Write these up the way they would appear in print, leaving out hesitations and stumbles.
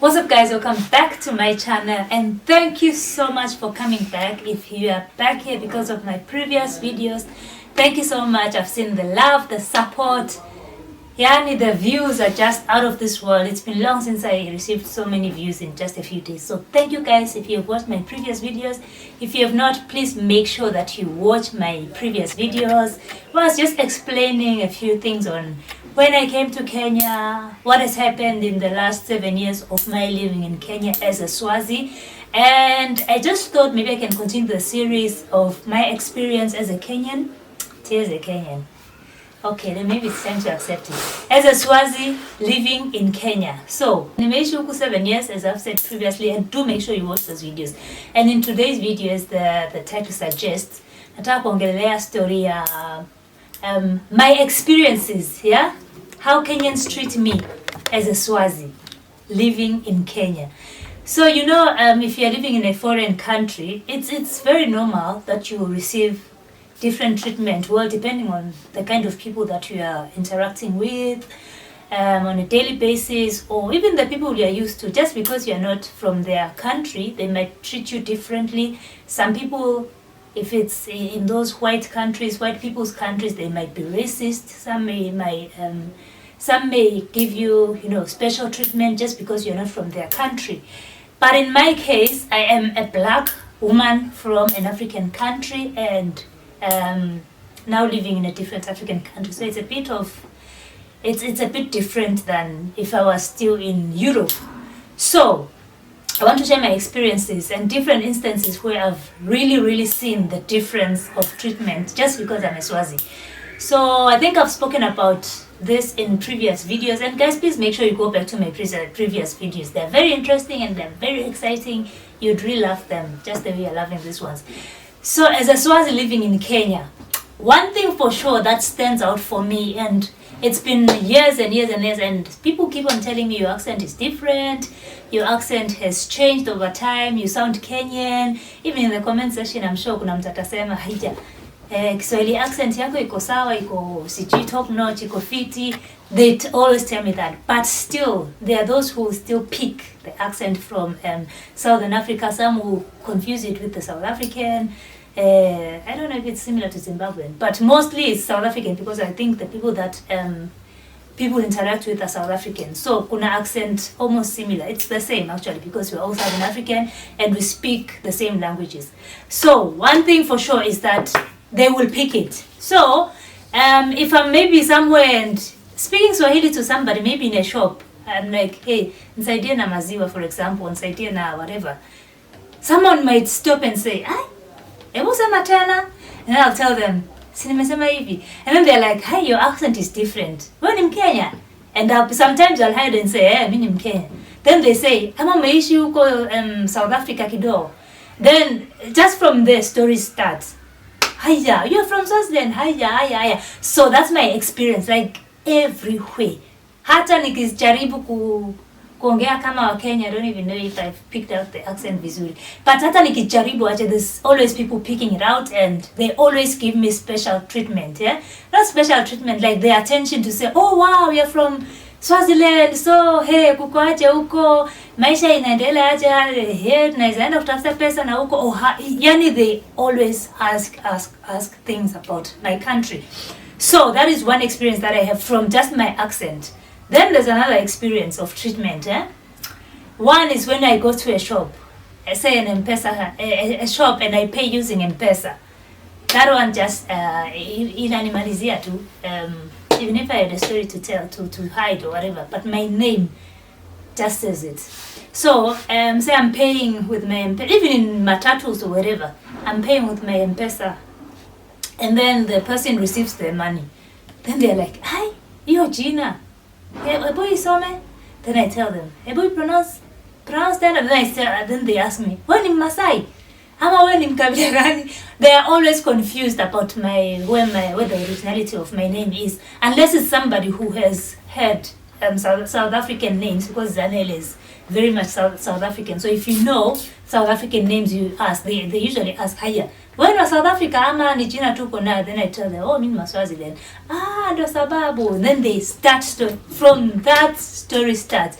What's up guys, welcome back to my channel and thank you so much for coming back. If you are back here because of my previous videos, thank you so much. I've seen the love, the support, yani the views are just out of this world. It's been long since I received so many views in just a few days. So thank you guys if you have watched my previous videos. If you have not, please make sure that you watch my previous videos. I was just explaining a few things on when I came to Kenya, what has happened in the last 7 years of my living in Kenya as a Swazi. And I just thought maybe I can continue the series of my experience as a Kenyan. As a Kenyan. Okay, then maybe it's time to accept it. As a Swazi living in Kenya. So, nimeishi huku 7 years as I've said previously, and do make sure you watch those videos. And in today's video, as the title suggests, nataka kuongelea story ya my experiences, yeah? How Kenyans treat me as a Swazi living in Kenya. So, you know, if you're living in a foreign country, it's very normal that you will receive different treatment, well, depending on the kind of people that you are interacting with on a daily basis, or even the people you are used to. Just because you are not from their country, they might treat you differently. Some people, if it's in those white countries, white people's countries, they might be racist. Some may give you, special treatment just because you're not from their country. But in my case, I am a black woman from an African country and now living in a different African country. So it's a bit different than if I was still in Europe. So I want to share my experiences and different instances where I've really seen the difference of treatment just because I'm a Swazi. So I think I've spoken about this in previous videos, and guys, please make sure you go back to my previous videos. They're very interesting and they're very exciting. You'd really love them just the way you're loving these ones. So as a Swazi living in Kenya, one thing for sure that stands out for me, and it's been years and years and years, and people keep on telling me your accent is different, your accent has changed over time, you sound Kenyan. Even in the comment section, I'm sure kuna mtu atasema haija Kiswahili accent yako iko sawa, iko sijui top notch, iko fiti. They always tell me that, but still there are those who still pick the accent from Southern Africa. Some who confuse it with the South African. I don't know if it's similar to Zimbabwean, but mostly it's South African because I think the people that people interact with are South African. So kuna accent almost similar. It's the same actually because we're all Southern African and we speak the same languages. So one thing for sure is that they will pick it. So if I'm maybe somewhere and speaking Swahili to somebody, maybe in a shop, I'm like, hey, nisaidie na maziwa, for example, nisaidie na whatever. Someone might stop and say, hebu sema tena. And I'll tell them, si nimesema hivi. And then they're like, hey, your accent is different. Wewe ni Mkenya? And sometimes I'll hide and say, mimi ni Mkenya. Then they say, kama umeishi huko South Africa kidogo. Then just from there, stories start. Hiya, you're from Swaziland. Hiya. So that's my experience, like everywhere. Hata nikijaribu kuongea kama wa Kenya, I don't even know if I've picked out the accent vizuri. But hata nikijaribu, there's always people picking it out, and they always give me special treatment. Yeah, not special treatment, like the attention to say, oh wow, you're from Swaziland, so hey, kuko aje huko, maisha inaendelea aje, hey, tunaenda kutafuta pesa na huko, yani they always ask things about my country. So that is one experience that I have from just my accent. Then there's another experience of treatment. One is when I go to a shop, I say an M-Pesa, a shop, and I pay using M-Pesa. That one just inanimalizia tu. Even if I had a story to tell, to hide or whatever, but my name just says it. So, say I'm paying with my M-Pesa, even in matatus or wherever, I'm paying with my M-Pesa, and then the person receives their money. Then they're like, hi, iyo jina. Hebu isome? Then I tell them, hebu pronounce that. Then they ask me, wewe ni Masai? Ama wewe ni mkabila gani? They are always confused about where the originality of my name is, unless it's somebody who has had South African names, because Zanel is very much South African. So if you know South African names, you ask. They usually ask, haya, wewe ni South Africa ama ni jina tuko na? Then I tell them, oh, mimi ni Swaziland. Ndo sababu. Then they start from that story starts.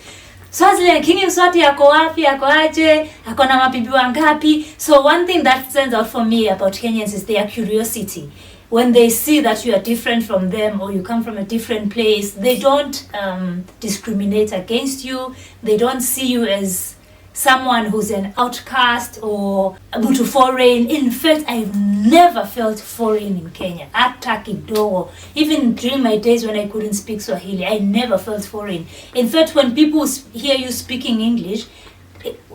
Swaziland, King Mswati ako wapi, ako aje, ako na mabibi wangapi. So one thing that stands out for me about Kenyans is their curiosity. When they see that you are different from them or you come from a different place, they don't discriminate against you. They don't see you as someone who's an outcast or to foreign. In fact, I've never felt foreign in Kenya. Hata kidogo. Even during my days when I couldn't speak Swahili, I never felt foreign. In fact, when people hear you speaking English,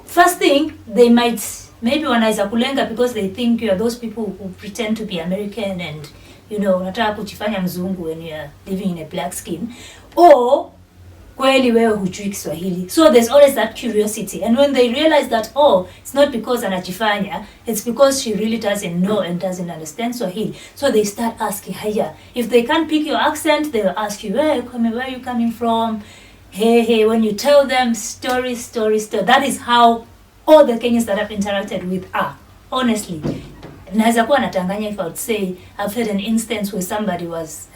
first thing, they might maybe wanaweza kulenga because they think you are those people who pretend to be American and, you know, unataka kujifanya mzungu when you are living in a black skin. Or kweli wewe hujui Kiswahili. So there's always that curiosity. And when they realize that, oh, it's not because anajifanya, it's because she really doesn't know and doesn't understand Swahili. So they start asking, haya. If they can't pick your accent, they'll ask you, where are you coming from? Hey, when you tell them story. That is how all the Kenyans that I've interacted with are, honestly. Naweza kuwa natanganya if I would say I've had an instance where somebody was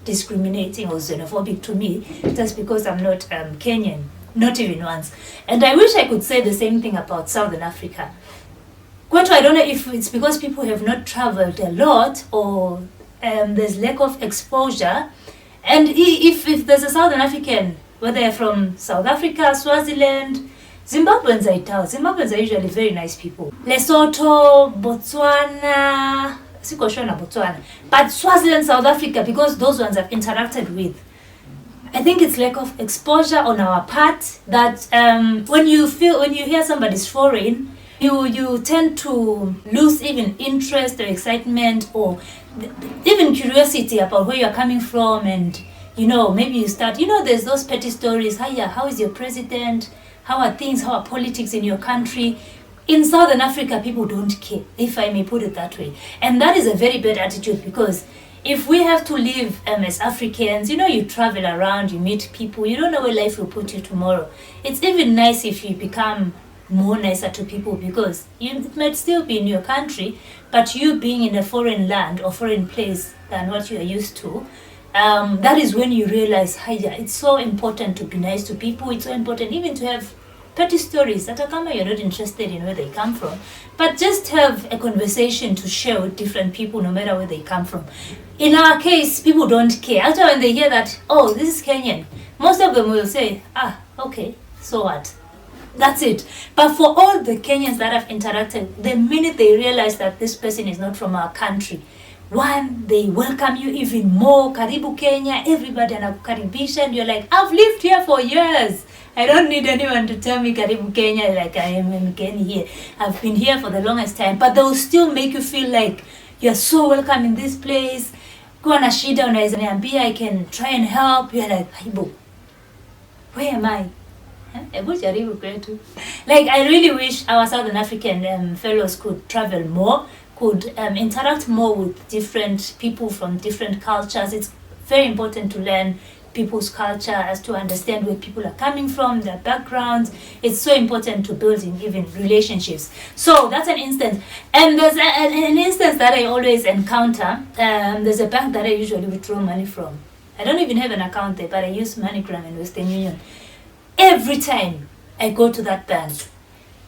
discriminating or xenophobic to me just because I'm not Kenyan, not even once. And I wish I could say the same thing about Southern Africa. Kwetu, I don't know if it's because people have not traveled a lot or there's lack of exposure. And if there's a Southern African, whether they're from South Africa, Swaziland, Zimbabweans are usually very nice people. Lesotho, Botswana, siko sure na Botswana, but Swaziland, South Africa, because those ones I've interacted with. I think it's lack of exposure on our part that when you hear somebody's foreign, you tend to lose even interest or excitement or even curiosity about where you're coming from, and you know, maybe you start, you know, there's those petty stories. Hiya, how is your president? How are things? How are politics in your country? In Southern Africa, people don't care, if I may put it that way. And that is a very bad attitude, because if we have to live as Africans, you know, you travel around, you meet people, you don't know where life will put you tomorrow. It's even nice if you become more nicer to people, because it might still be in your country, but you being in a foreign land or foreign place than what you are used to, that is when you realize, hiya, it's so important to be nice to people. It's so important even to have petty stories that kama you're not interested in where they come from, but just have a conversation to share with different people no matter where they come from. In our case, people don't care. After when they hear that, oh, this is Kenyan, most of them will say, okay, so what? That's it. But for all the Kenyans that I've interacted, the minute they realize that this person is not from our country, one, they welcome you even more. Karibu Kenya, everybody anakukaribisha, and you're like, I've lived here for years. I don't need anyone to tell me Karibu Kenya, like I am in Kenya here. I've been here for the longest time. But they will still make you feel like you're so welcome in this place. Kuwa na shida unaweza niambia, I can try and help. You're like, Haibo, where am I? Like, I really wish our Southern African fellows could travel more, could interact more with different people from different cultures. It's very important to learn people's culture, as to understand where people are coming from, their backgrounds. It's so important to building even relationships. So that's an instance. And there's an instance that I always encounter. There's a bank that I usually withdraw money from. I don't even have an account there, but I use MoneyGram and Western Union. Every time I go to that bank,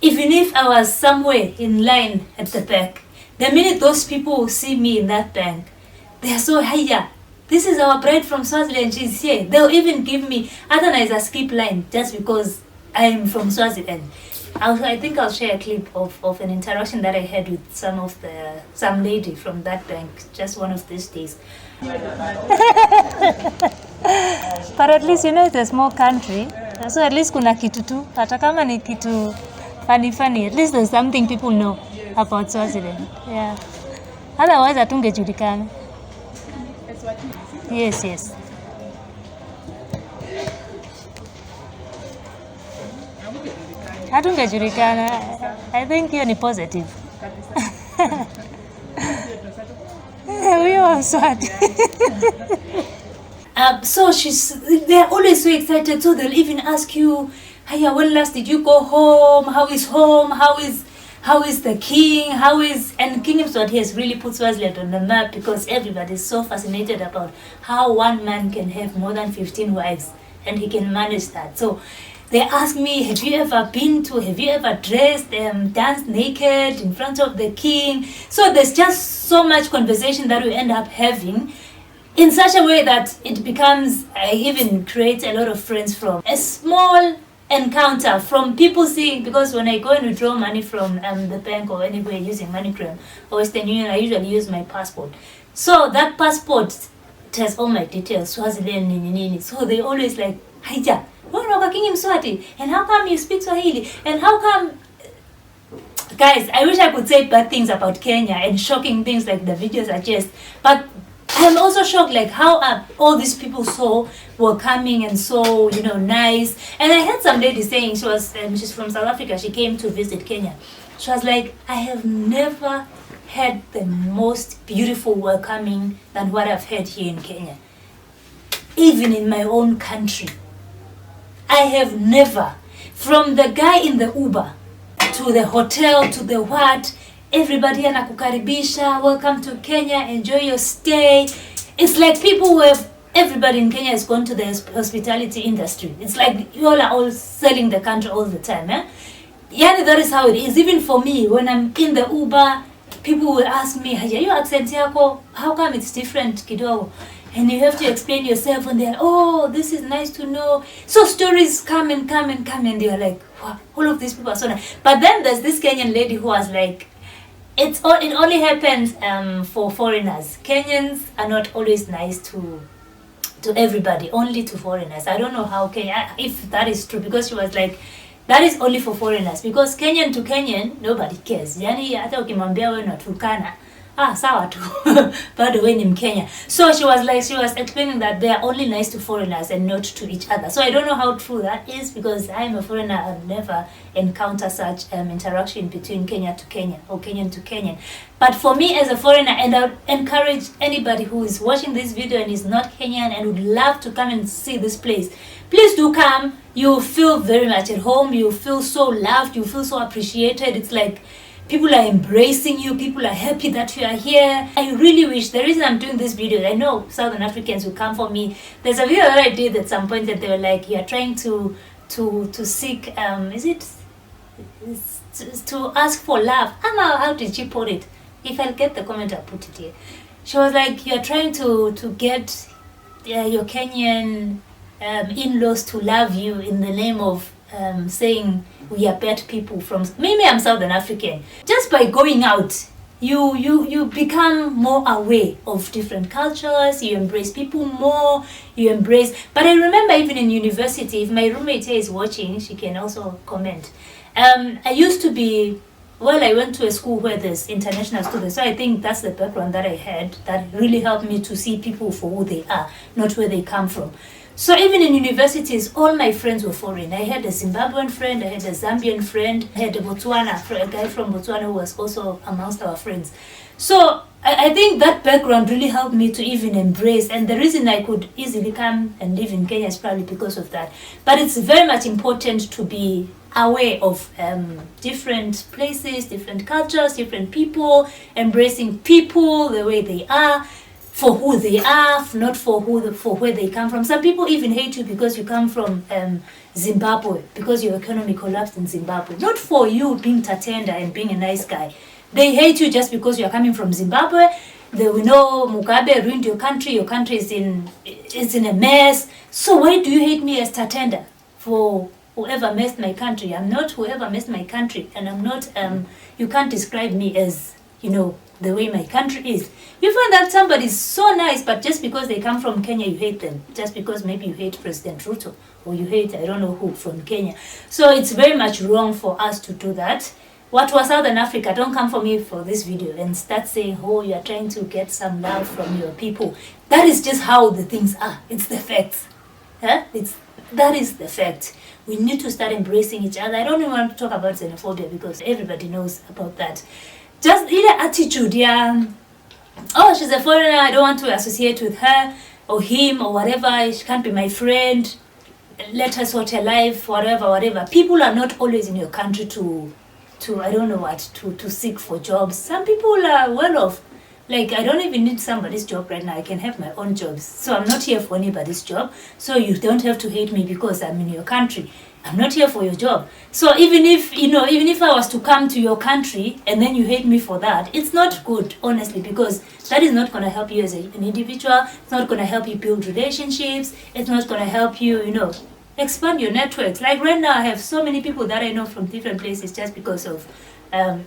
even if I was somewhere in line at the back, the minute those people see me in that bank, they are so, hiya, this is our bride from Swaziland, she's here. They'll even give me, otherwise a skip line just because I'm from Swaziland. I think I'll share a clip of an interaction that I had with some lady from that bank just one of these days. But at least, you know, it's a small country, so at least kuna kitu tu, hata kama ni kitu funny, at least there's something people know about Swaziland. Yeah. Otherwise, hatungejulikana. Yes. Hatungejulikana. I think hiyo ni positive. Huyo Mswati. So they're always so excited, so they'll even ask you, Hiya, when last did you go home? How is home? How is the king? And King Mswati has really put Swaziland on the map, because everybody is so fascinated about how one man can have more than 15 wives and he can manage that. So They ask me, have you ever dressed, danced naked in front of the king? So there's just so much conversation that we end up having in such a way that it becomes, I even create a lot of friends from a small encounter, from people seeing, because when I go and withdraw money from the bank or anywhere using MoneyGram or Western Union, I usually use my passport. So that passport has all my details, Swaziland, nini. So they always like, Haija, Mswati, and how come you speak Swahili? And how come... Guys, I wish I could say bad things about Kenya and shocking things like the video suggest, but I'm also shocked, like, how are all these people so welcoming and so, nice. And I heard some lady saying, she's from South Africa, she came to visit Kenya. She was like, I have never had the most beautiful welcoming than what I've had here in Kenya. Even in my own country. I have never, from the guy in the Uber, to the hotel, to the what, everybody anakukaribisha, welcome to Kenya, enjoy your stay. It's like everybody in Kenya has gone to the hospitality industry. It's like you all are all selling the country all the time. Yani, that is how it is. Even for me, when I'm in the Uber, people will ask me, your accent yako, how come it's different kidogo? And you have to explain yourself, and they're like, oh, this is nice to know. So stories come and they're like, wow, all of these people are so nice. But then there's this Kenyan lady who was like, it only happens for foreigners. Kenyans are not always nice to everybody, only to foreigners. I don't know how if that is true, because she was like, that is only for foreigners, because Kenyan to Kenyan, nobody cares. Yani hata ukimwambia wewe unatukana, sawa tu. By the way, in Kenya. So she was explaining that they are only nice to foreigners and not to each other. So I don't know how true that is, because I am a foreigner. I've never encountered such interaction between Kenya to Kenya or Kenyan to Kenyan. But for me as a foreigner, and I would encourage anybody who is watching this video and is not Kenyan and would love to come and see this place, please do come. You feel very much at home. You feel so loved. You feel so appreciated. It's like people are embracing you. People are happy that you are here. I really wish, the reason I'm doing this video, I know Southern Africans will come for me. There's a video that I did at some point that they were like, you are trying to seek, to ask for love. I don't know, how did she put it? If I'll get the comment, I'll put it here. She was like, you're trying to get your Kenyan in-laws to love you in the name of saying we are bad people from... Maybe I'm Southern African. Just by going out, you become more aware of different cultures, you embrace people more, But I remember even in university, if my roommate here is watching, she can also comment. I used to be... I went to a school where there's international students, so I think that's the background that I had that really helped me to see people for who they are, not where they come from. So even in universities, all my friends were foreign. I had a Zimbabwean friend, I had a Zambian friend, I had a guy from Botswana who was also amongst our friends. So I think that background really helped me to even embrace, and the reason I could easily come and live in Kenya is probably because of that. But it's very much important to be aware of different places, different cultures, different people, embracing people the way they are, for who they are, not for where they come from. Some people even hate you because you come from Zimbabwe, because your economy collapsed in Zimbabwe. Not for you being tatenda and being a nice guy. They hate you just because you are coming from Zimbabwe. They will know Mugabe ruined your country is in a mess. So why do you hate me as tatenda for whoever messed my country? I'm not whoever messed my country, and I'm not, you can't describe me as, the way my country is. You find that somebody is so nice, but just because they come from Kenya, you hate them. Just because maybe you hate President Ruto, or you hate, I don't know who, from Kenya. So it's very much wrong for us to do that. What was Southern Africa? Don't come for me for this video and start saying, oh, you are trying to get some love from your people. That is just how the things are. It's the facts. That is the fact. We need to start embracing each other. I don't even want to talk about xenophobia because everybody knows about that. Just either attitude, oh, she's a foreigner, I don't want to associate with her or him or whatever, she can't be my friend, let her sort her life, whatever. People are not always in your country to I don't know what, to seek for jobs. Some people are well off. Like, I don't even need somebody's job right now. I can have my own jobs. So I'm not here for anybody's job. So you don't have to hate me because I'm in your country. I'm not here for your job. So even if I was to come to your country and then you hate me for that, it's not good, honestly, because that is not going to help you as an individual. It's not going to help you build relationships. It's not going to help you, expand your networks. Like right now, I have so many people that I know from different places just because of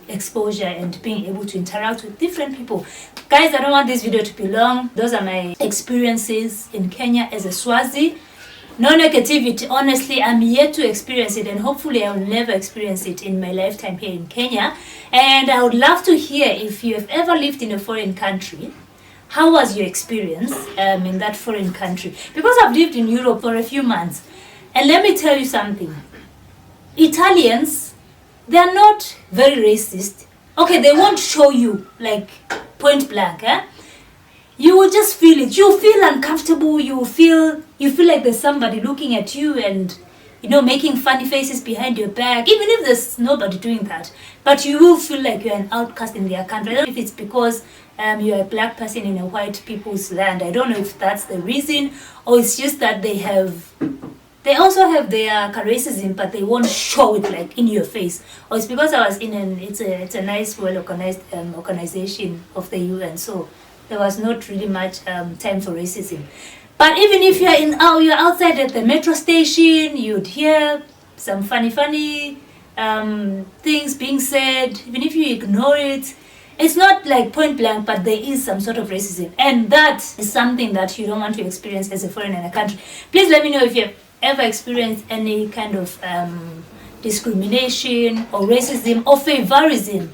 exposure and being able to interact with different people. Guys, I don't want this video to be long. Those are my experiences in Kenya as a Swazi. No negativity, honestly, I'm yet to experience it, and hopefully I will never experience it in my lifetime here in Kenya. And I would love to hear if you have ever lived in a foreign country. How was your experience in that foreign country? Because I've lived in Europe for a few months, and let me tell you something. Italians, they're not very racist. Okay, they won't show you like point blank, You will just feel it. You feel uncomfortable. You feel like there's somebody looking at you and, making funny faces behind your back, even if there's nobody doing that. But you will feel like you're an outcast in their country. I don't know if it's because you're a black person in a white people's land. I don't know if that's the reason, or it's just that they also have their racism, but they won't show it like in your face. Or it's because I was it's a nice, well-organized organization of the UN, so there was not really much time for racism. But even if you're outside at the metro station, you'd hear some funny things being said. Even if you ignore it, it's not like point blank, but there is some sort of racism. And that is something that you don't want to experience as a foreigner in a country. Please let me know if you have ever experienced any kind of discrimination or racism or favorism,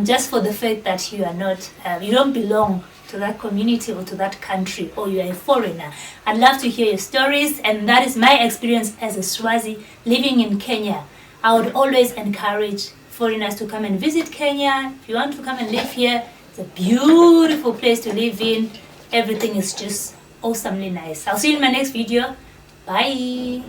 just for the fact that you are not, you don't belong to that community or to that country, or you are a foreigner. I'd love to hear your stories, and that is my experience as a Swazi living in Kenya. I would always encourage foreigners to come and visit Kenya. If you want to come and live here, it's a beautiful place to live in. Everything is just awesomely nice. I'll see you in my next video. Bye.